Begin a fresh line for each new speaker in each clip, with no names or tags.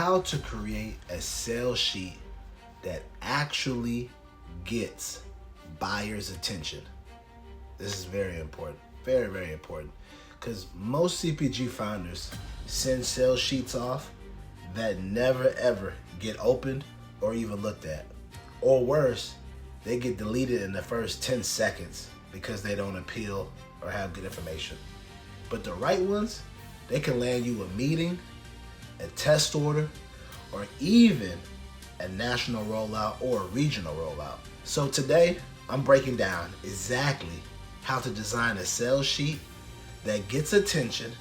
how to create a sales sheet that actually gets buyers' attention. This is very important, very, very important, because most CPG founders send sales sheets off that never ever get opened or even looked at. Or worse, they get deleted in the first 10 seconds because they don't appeal or have good information. But the right ones, they can land you a meeting, a test order, or even a national rollout or a regional rollout. So today, I'm breaking down exactly how to design a sales sheet that gets attention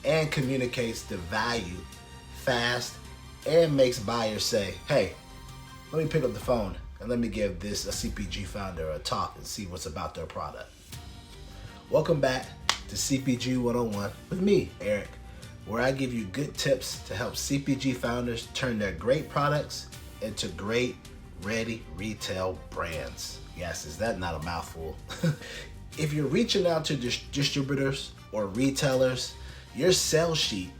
and communicates the value fast and makes buyers say, hey, let me pick up the phone and let me give this a CPG founder a talk and see what's about their product. Welcome back to CPG 101 with me, Eric, where I give you good tips to help CPG founders turn their great products into great, ready retail brands. Yes, is that not a mouthful? If you're reaching out to distributors or retailers, your sales sheet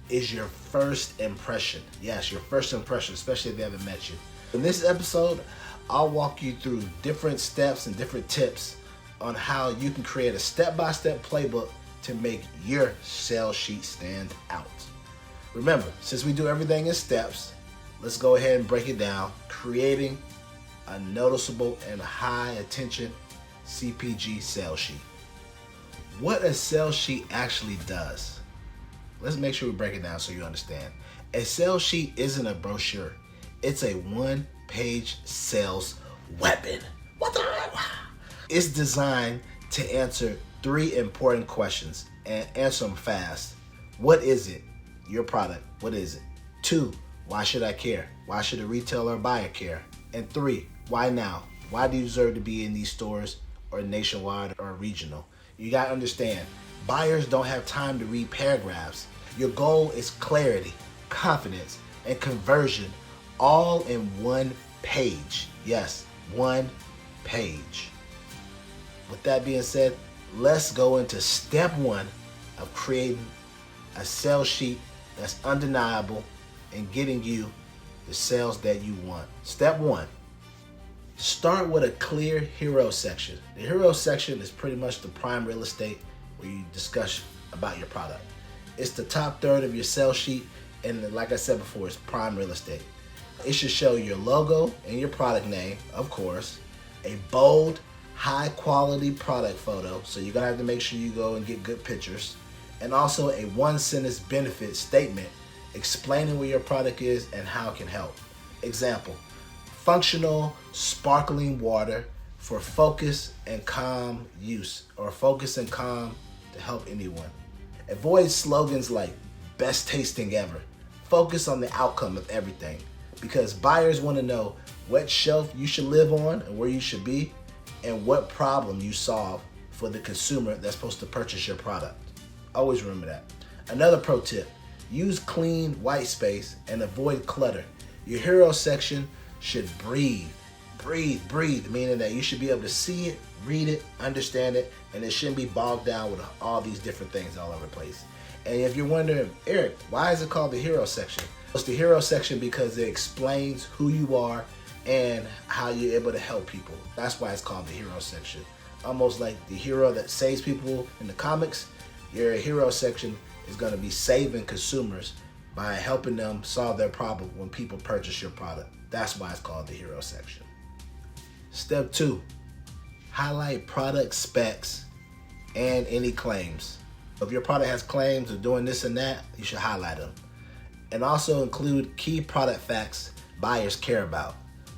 is your first impression. Yes, your first impression, especially if they haven't met you. In this episode, I'll walk you through different steps and different tips on how you can create a step-by-step playbook to make your sales sheet stand out. Remember, since we do everything in steps, let's go ahead and break it down, creating a noticeable and high attention CPG sales sheet. What a sales sheet actually does. Let's make sure we break it down so you understand. A sales sheet isn't a brochure. It's a one-page sales weapon. What the? It's designed to answer 3 important questions and answer them fast. What is it? Your product. What is it? 2, why should I care? Why should a retailer or buyer care? And 3, why now? Why do you deserve to be in these stores or nationwide or regional? You gotta understand, buyers don't have time to read paragraphs. Your goal is clarity, confidence, and conversion all in one page. Yes, one page. With that being said, let's go into step 1 of creating a sales sheet that's undeniable and getting you the sales that you want. Step 1, start with a clear hero section. The hero section is pretty much the prime real estate where you discuss about your product. It's the top third of your sales sheet, and like I said before, it's prime real estate. It should show your logo and your product name, of course, a bold, high quality product photo, so you're gonna have to make sure you go and get good pictures, and also a 1-sentence benefit statement explaining what your product is and how it can help. Example, functional sparkling water for focus and calm use, or focus and calm to help anyone. Avoid slogans like best tasting ever. Focus on the outcome of everything, because buyers want to know what shelf you should live on and where you should be, and what problem you solve for the consumer that's supposed to purchase your product. Always remember that. Another pro tip, use clean white space and avoid clutter. Your hero section should breathe, meaning that you should be able to see it, read it, understand it, and it shouldn't be bogged down with all these different things all over the place. And if you're wondering, Eric, why is it called the hero section? It's the hero section because it explains who you are and how you're able to help people. That's why it's called the hero section. Almost like the hero that saves people in the comics, your hero section is going to be saving consumers by helping them solve their problem when people purchase your product. That's why it's called the hero section. Step 2, highlight product specs and any claims. If your product has claims of doing this and that, you should highlight them. And also include key product facts buyers care about.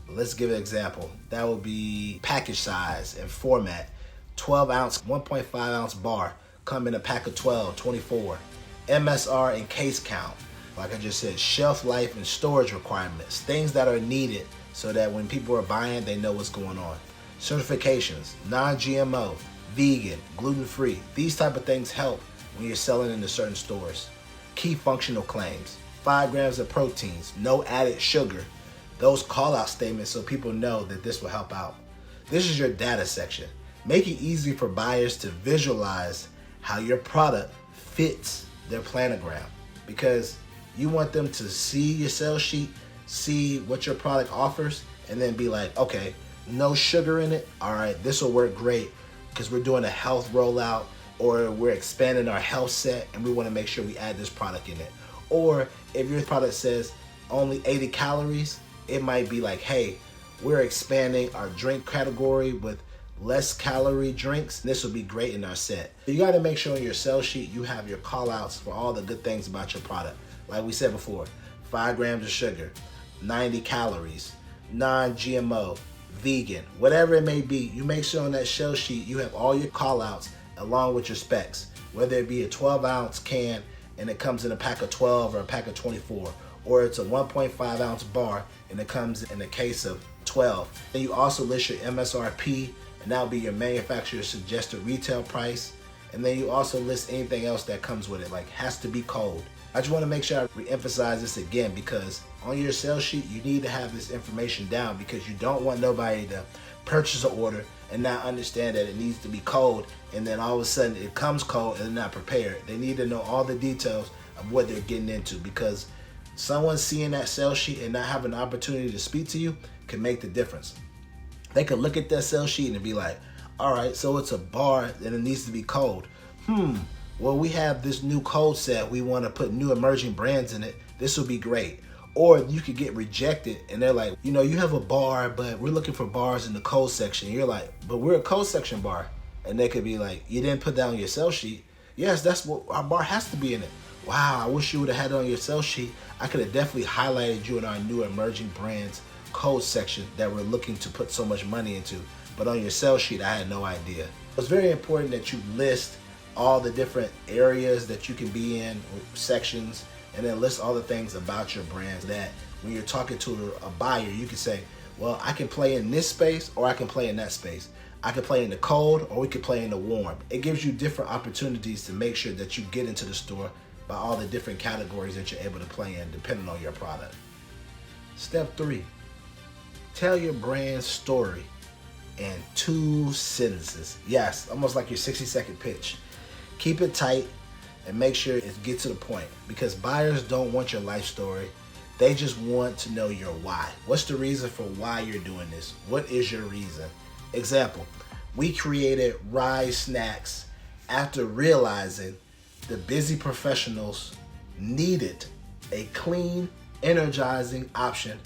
Let's give an example. That would be package size and format. 12 ounce, 1.5 ounce bar, come in a pack of 12, 24. MSR and case count. Like I just said, shelf life and storage requirements. Things that are needed so that when people are buying, they know what's going on. Certifications, non-GMO, vegan, gluten-free. These type of things help when you're selling into certain stores. Key functional claims. 5 grams of proteins, no added sugar. Those call-out statements so people know that this will help out. This is your data section. Make it easy for buyers to visualize how your product fits their planogram. Because You want them to see your sales sheet, see what your product offers, and then be like, okay, no sugar in it. All right, this will work great because we're doing a health rollout, or we're expanding our health set and we want to make sure we add this product in it. Or if your product says only 80 calories, it might be like, hey, we're expanding our drink category with less calorie drinks. This will be great in our set. You got to make sure on your sales sheet you have your call outs for all the good things about your product. Like we said before, 5 grams of sugar, 90 calories, non-GMO, vegan, whatever it may be. You make sure on that sales sheet you have all your call outs along with your specs, whether it be a 12-ounce can and it comes in a pack of 12 or a pack of 24, or it's a 1.5 ounce bar and it comes in a case of 12. Then you also list your MSRP, and that'll be your manufacturer's suggested retail price. And then you also list anything else that comes with it, like has to be cold. I just want to make sure I re-emphasize this again, because on your sales sheet, you need to have this information down, because you don't want nobody to purchase an order and not understand that it needs to be cold, and then all of a sudden it comes cold and they're not prepared. They need to know all the details of what they're getting into, because someone seeing that sales sheet and not having the opportunity to speak to you can make the difference. They could look at that sales sheet and be like, all right, so it's a bar and it needs to be cold. Well, we have this new cold set. We want to put new emerging brands in it. This will be great. Or you could get rejected and they're like, you know, you have a bar, but we're looking for bars in the cold section. You're like, but we're a cold section bar. And they could be like, you didn't put that on your sales sheet. Yes, that's what our bar has to be in it. Wow, I wish you would have had it on your sales sheet. I could have definitely highlighted you in our new emerging brands code section that we're looking to put so much money into. But on your sales sheet, I had no idea. It's very important that you list all the different areas that you can be in, sections, and then list all the things about your brand, that when you're talking to a buyer, you can say, well, I can play in this space or I can play in that space. I can play in the cold or we can play in the warm. It gives you different opportunities to make sure that you get into the store by all the different categories that you're able to play in depending on your product. Step 3, tell your brand story in 2 sentences. Yes, almost like your 60-second pitch. Keep it tight and make sure it gets to the point, because buyers don't want your life story. They just want to know your why. What's the reason for why you're doing this? What is your reason? Example, we created Rise Snacks after realizing the busy professionals needed a clean, energizing option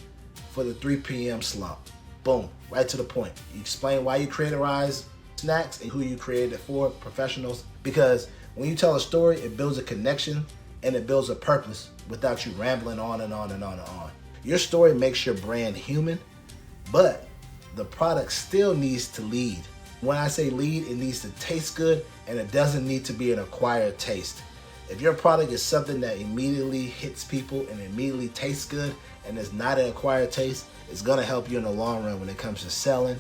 for the 3 p.m. slump. Boom, right to the point. You explain why you created Rise Snacks and who you created it for, professionals. Because when you tell a story, it builds a connection and it builds a purpose without you rambling on and on and on and on. Your story makes your brand human, but the product still needs to lead. When I say lead, it needs to taste good, and it doesn't need to be an acquired taste. If your product is something that immediately hits people and immediately tastes good and is not an acquired taste, it's gonna help you in the long run when it comes to selling,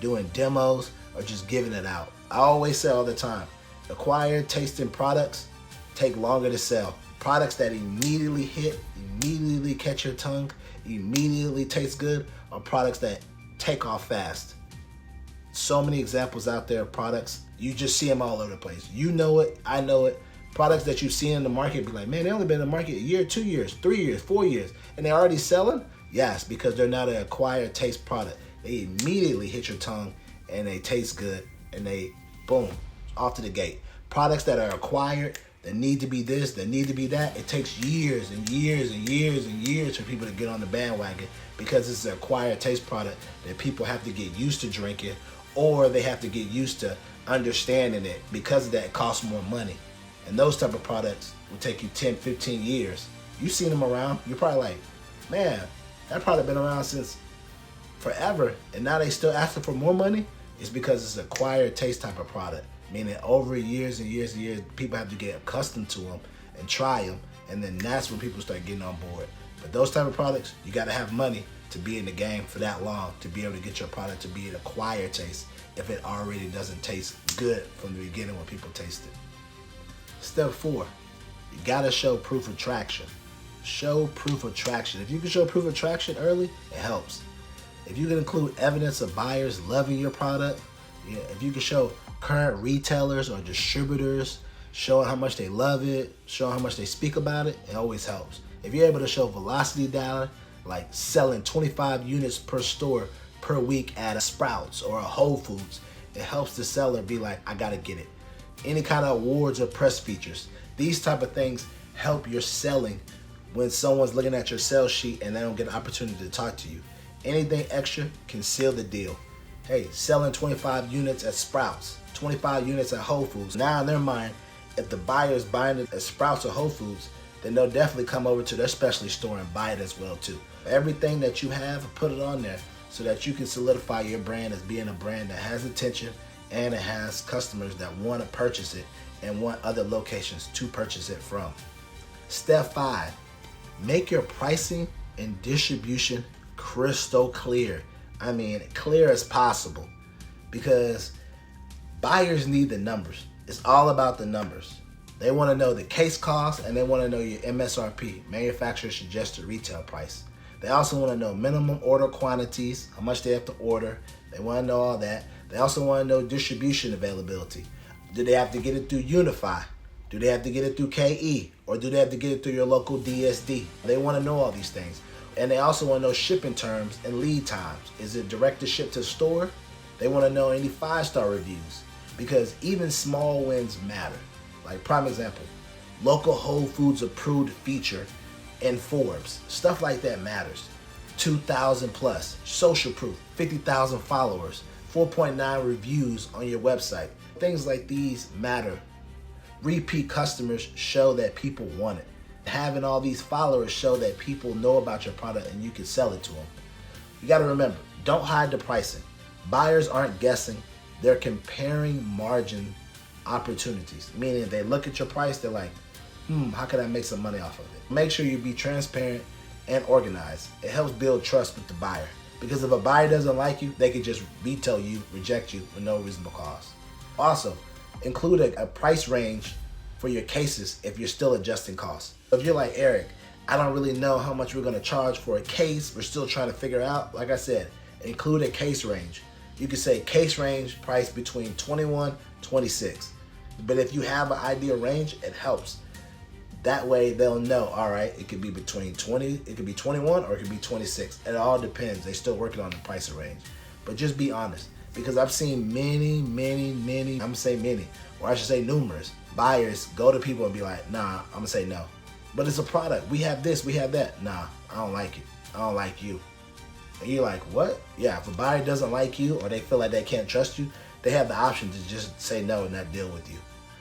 doing demos, or just giving it out. I always say all the time, acquired tasting products take longer to sell. Products that immediately hit, immediately catch your tongue, immediately taste good, are products that take off fast. So many examples out there of products, you just see them all over the place. You know it, I know it. Products that you've seen in the market, be like, man, they only been in the market a year, 2 years, 3 years, 4 years, and they're already selling? Yes, because they're not an acquired taste product. They immediately hit your tongue and they taste good and they, boom, off to the gate. Products that are acquired, that need to be this, that need to be that, it takes years and years and years and years for people to get on the bandwagon, because it's an acquired taste product that people have to get used to drinking, or they have to get used to understanding it. Because of that, it costs more money. And those type of products will take you 10, 15 years. You've seen them around. You're probably like, man, that product been around since forever, and now they still asking for more money. It's because it's an acquired taste type of product, meaning over years and years and years, people have to get accustomed to them and try them, and then that's when people start getting on board. But those type of products, you got to have money to be in the game for that long, to be able to get your product to be an acquired taste if it already doesn't taste good from the beginning when people taste it. Step 4, you got to show proof of traction. Show proof of traction. If you can show proof of traction early, it helps. If you can include evidence of buyers loving your product, if you can show current retailers or distributors showing how much they love it, showing how much they speak about it, it always helps. If you're able to show velocity data, like selling 25 units per store per week at a Sprouts or a Whole Foods, it helps the seller be like, I gotta get it. Any kind of awards or press features, these type of things help your selling when someone's looking at your sales sheet and they don't get an opportunity to talk to you. Anything extra can seal the deal. Hey, selling 25 units at Sprouts, 25 units at Whole Foods. Now in their mind, if the buyer is buying it at Sprouts or Whole Foods, then they'll definitely come over to their specialty store and buy it as well too. Everything that you have, put it on there so that you can solidify your brand as being a brand that has attention and it has customers that want to purchase it and want other locations to purchase it from. Step 5, make your pricing and distribution crystal clear. I mean, clear as possible, because buyers need the numbers. It's all about the numbers. They want to know the case cost and they want to know your MSRP, manufacturer suggested retail price. They also want to know minimum order quantities, how much they have to order. They want to know all that. They also want to know distribution availability. Do they have to get it through Unify? Do they have to get it through KE? Or do they have to get it through your local DSD? They want to know all these things. And they also want to know shipping terms and lead times. Is it direct to ship to store? They want to know any 5-star reviews, because even small wins matter. Like prime example, local Whole Foods approved feature in Forbes. Stuff like that matters. 2,000 plus, social proof, 50,000 followers, 4.9 reviews on your website. Things like these matter. Repeat customers show that people want it. Having all these followers show that people know about your product and you can sell it to them. You got to remember, don't hide the pricing. Buyers aren't guessing, they're comparing margin opportunities. Meaning they look at your price, they're like, how can I make some money off of it? Make sure you be transparent and organized. It helps build trust with the buyer. Because if a buyer doesn't like you, they could just veto you, reject you with no reasonable cause. Also, include a price range for your cases if you're still adjusting costs. If you're like, Eric, I don't really know how much we're gonna charge for a case, we're still trying to figure out, like I said, include a case range. You could say case range price between 21, 26. But if you have an ideal range, it helps. That way they'll know, all right, it could be between 20, it could be 21, or it could be 26. It all depends. They're still working on the price range. But just be honest, because I've seen many, I'm gonna say many, or I should say numerous, buyers go to people and be like, nah, I'm gonna say no. But it's a product. We have this, we have that. Nah, I don't like it. I don't like you. And you're like, what? Yeah, if a buyer doesn't like you or they feel like they can't trust you, they have the option to just say no and not deal with you.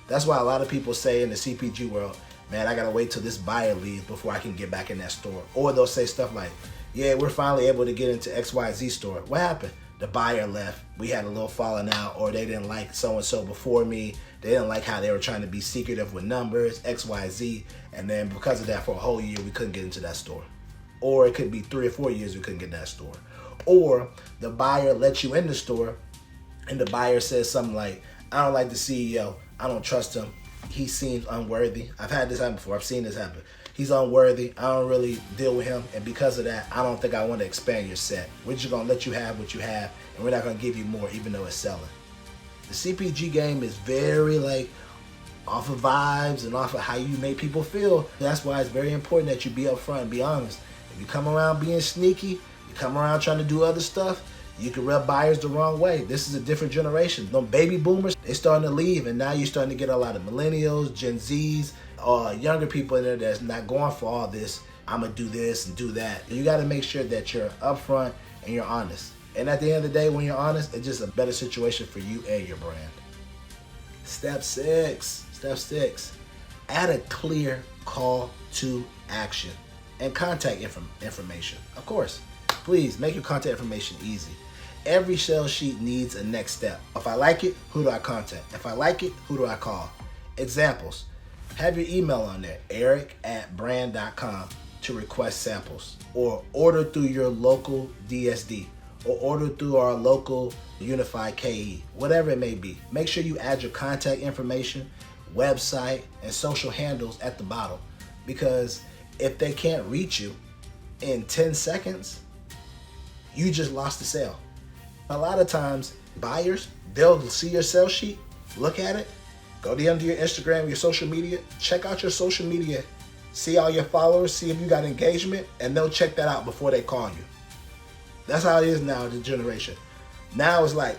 That's why a lot of people say in the CPG world, man, I gotta wait till this buyer leaves before I can get back in that store. Or they'll say stuff like, yeah, we're finally able to get into XYZ store. What happened? The buyer left. We had a little falling out, or they didn't like so-and-so before me. They didn't like how they were trying to be secretive with numbers, XYZ. And then because of that, for a whole year, we couldn't get into that store. Or it could be 3 or 4 years we couldn't get in that store. Or the buyer lets you in the store and the buyer says something like, I don't like the CEO. I don't trust him. He seems unworthy. I've had this happen before. I've seen this happen. He's unworthy. I don't really deal with him. And because of that, I don't think I want to expand your set. We're just going to let you have what you have, and we're not going to give you more, even though it's selling. The CPG game is very off of vibes and off of how you make people feel. That's why it's very important that you be upfront and be honest. If you come around being sneaky, you come around trying to do other stuff, you can rub buyers the wrong way. This is a different generation. Them baby boomers, they're starting to leave, and now you're starting to get a lot of millennials, Gen Zs, younger people in there that's not going for all this, I'm going to do this and do that. You got to make sure that you're upfront and you're honest. And at the end of the day, when you're honest, it's just a better situation for you and your brand. Step 6, add a clear call to action and contact information. Of course, please make your contact information easy. Every sales sheet needs a next step. If I like it, who do I contact? If I like it, who do I call? Examples. Have your email on there, eric@brand.com, to request samples, or order through your local DSD, or order through our local Unified KE, whatever it may be. Make sure you add your contact information, website, and social handles at the bottom, because if they can't reach you in 10 seconds, you just lost the sale. A lot of times, buyers, they'll see your sales sheet, look at it, go to your Instagram, your social media, check out your social media see all your followers, see if you got engagement, and they'll check that out before they call you. That's how it is now, the generation. Now it's like,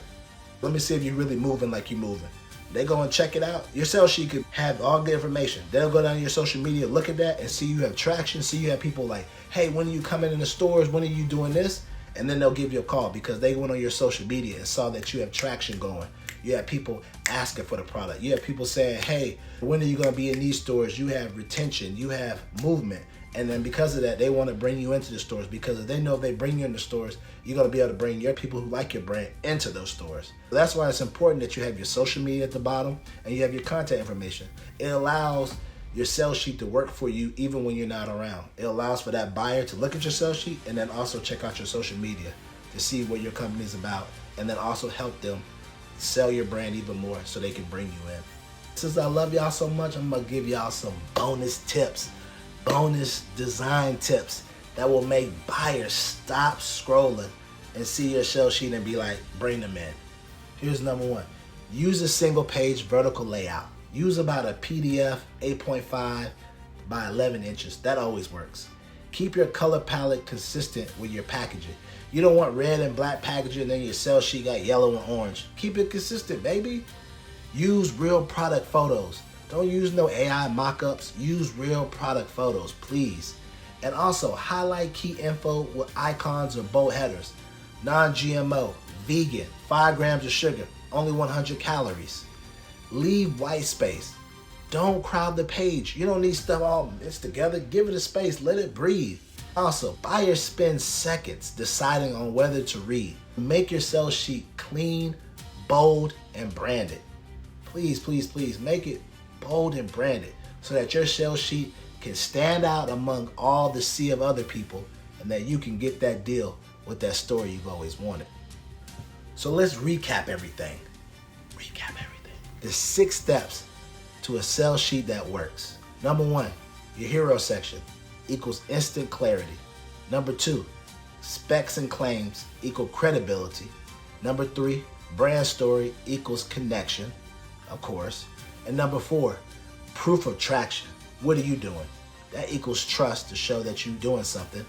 let me see if you're really moving like you're moving. They go and check it out. Your sales sheet could have all the information. They'll go down to your social media, look at that, and see you have traction, see you have people like, hey, when are you coming in the stores? When are you doing this? And then they'll give you a call because they went on your social media and saw that you have traction going. You have people asking for the product. You have people saying, hey, when are you going to be in these stores? You have retention. You have movement. And then because of that, they want to bring you into the stores because they know if they bring you in the stores, you're going to be able to bring your people who like your brand into those stores. That's why it's important that you have your social media at the bottom and you have your contact information. It allows your sales sheet to work for you even when you're not around. It allows for that buyer to look at your sales sheet and then also check out your social media to see what your company is about and then also help them sell your brand even more so they can bring you in. Since I love y'all so much, I'm going to give y'all some bonus tips. Bonus design tips that will make buyers stop scrolling and see your sales sheet and be like, bring them in. Here's number one. Use a single page vertical layout. Use about a PDF 8.5 by 11 inches. That always works. Keep your color palette consistent with your packaging. You don't want red and black packaging and then your sales sheet got yellow and orange. Keep it consistent, baby. Use real product photos. Don't use no AI mock-ups. Use real product photos, please. And also, highlight key info with icons or bold headers. Non-GMO, vegan, 5 grams of sugar, only 100 calories. Leave white space. Don't crowd the page. You don't need stuff all mixed together. Give it a space. Let it breathe. Also, buyers spend seconds deciding on whether to read. Make your sales sheet clean, bold, and branded. Please, please, please make it bold and branded so that your sales sheet can stand out among all the sea of other people and that you can get that deal with that store you've always wanted. So let's recap everything. There's 6 steps to a sales sheet that works. Number 1, your hero section equals instant clarity. Number 2, specs and claims equal credibility. Number 3, brand story equals connection, of course. And number 4, proof of traction. What are you doing? That equals trust to show that you're doing something.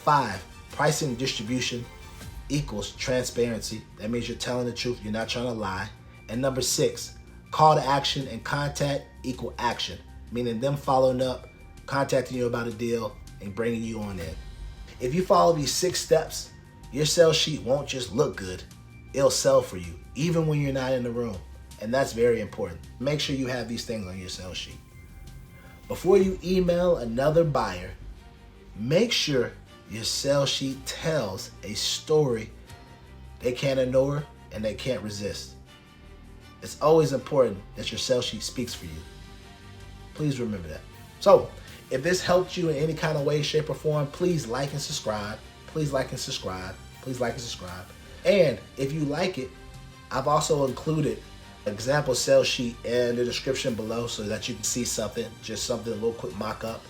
5, pricing and distribution equals transparency. That means you're telling the truth. You're not trying to lie. And number 6, call to action and contact equal action, meaning them following up, contacting you about a deal, and bringing you on in. If you follow these 6 steps, your sales sheet won't just look good. It'll sell for you, even when you're not in the room. And that's very important. Make sure you have these things on your sales sheet. Before you email another buyer, make sure your sales sheet tells a story they can't ignore and they can't resist. It's always important that your sales sheet speaks for you. Please remember that. So, if this helped you in any kind of way, shape, or form, please like and subscribe. Please like and subscribe. Please like and subscribe. And if you like it, I've also included example sales sheet in the description below so that you can see something, just something, a little quick mock-up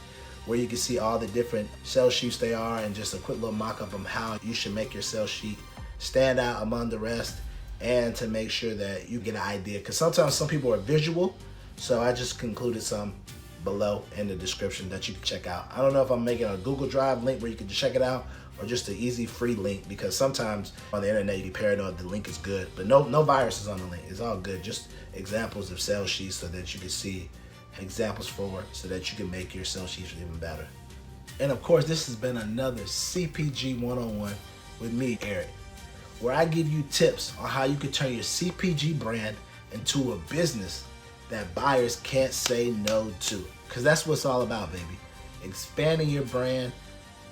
where you can see all the different sales sheets they are and just a quick little mock-up on how you should make your sales sheet stand out among the rest and to make sure that you get an idea. Because sometimes some people are visual, so I just included some below in the description that you can check out. I don't know if I'm making a Google Drive link where you can just check it out or just an easy free link, because sometimes on the internet you be paranoid the link is good, but no viruses on the link. It's all good. Just examples of sales sheets so that you can see examples for so that you can make your sales sheets even better. And of course, this has been another CPG 101 with me, Eric, where I give you tips on how you can turn your CPG brand into a business that buyers can't say no to. Because that's what it's all about, baby. Expanding your brand,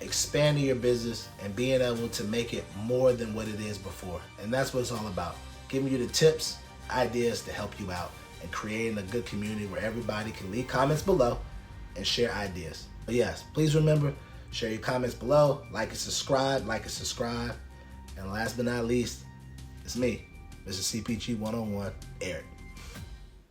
expanding your business, and being able to make it more than what it is before. And that's what it's all about. Giving you the tips, ideas to help you out, and creating a good community where everybody can leave comments below and share ideas. But yes, please remember, share your comments below, like and subscribe, And last but not least, it's me, Mr. CPG 101, Eric.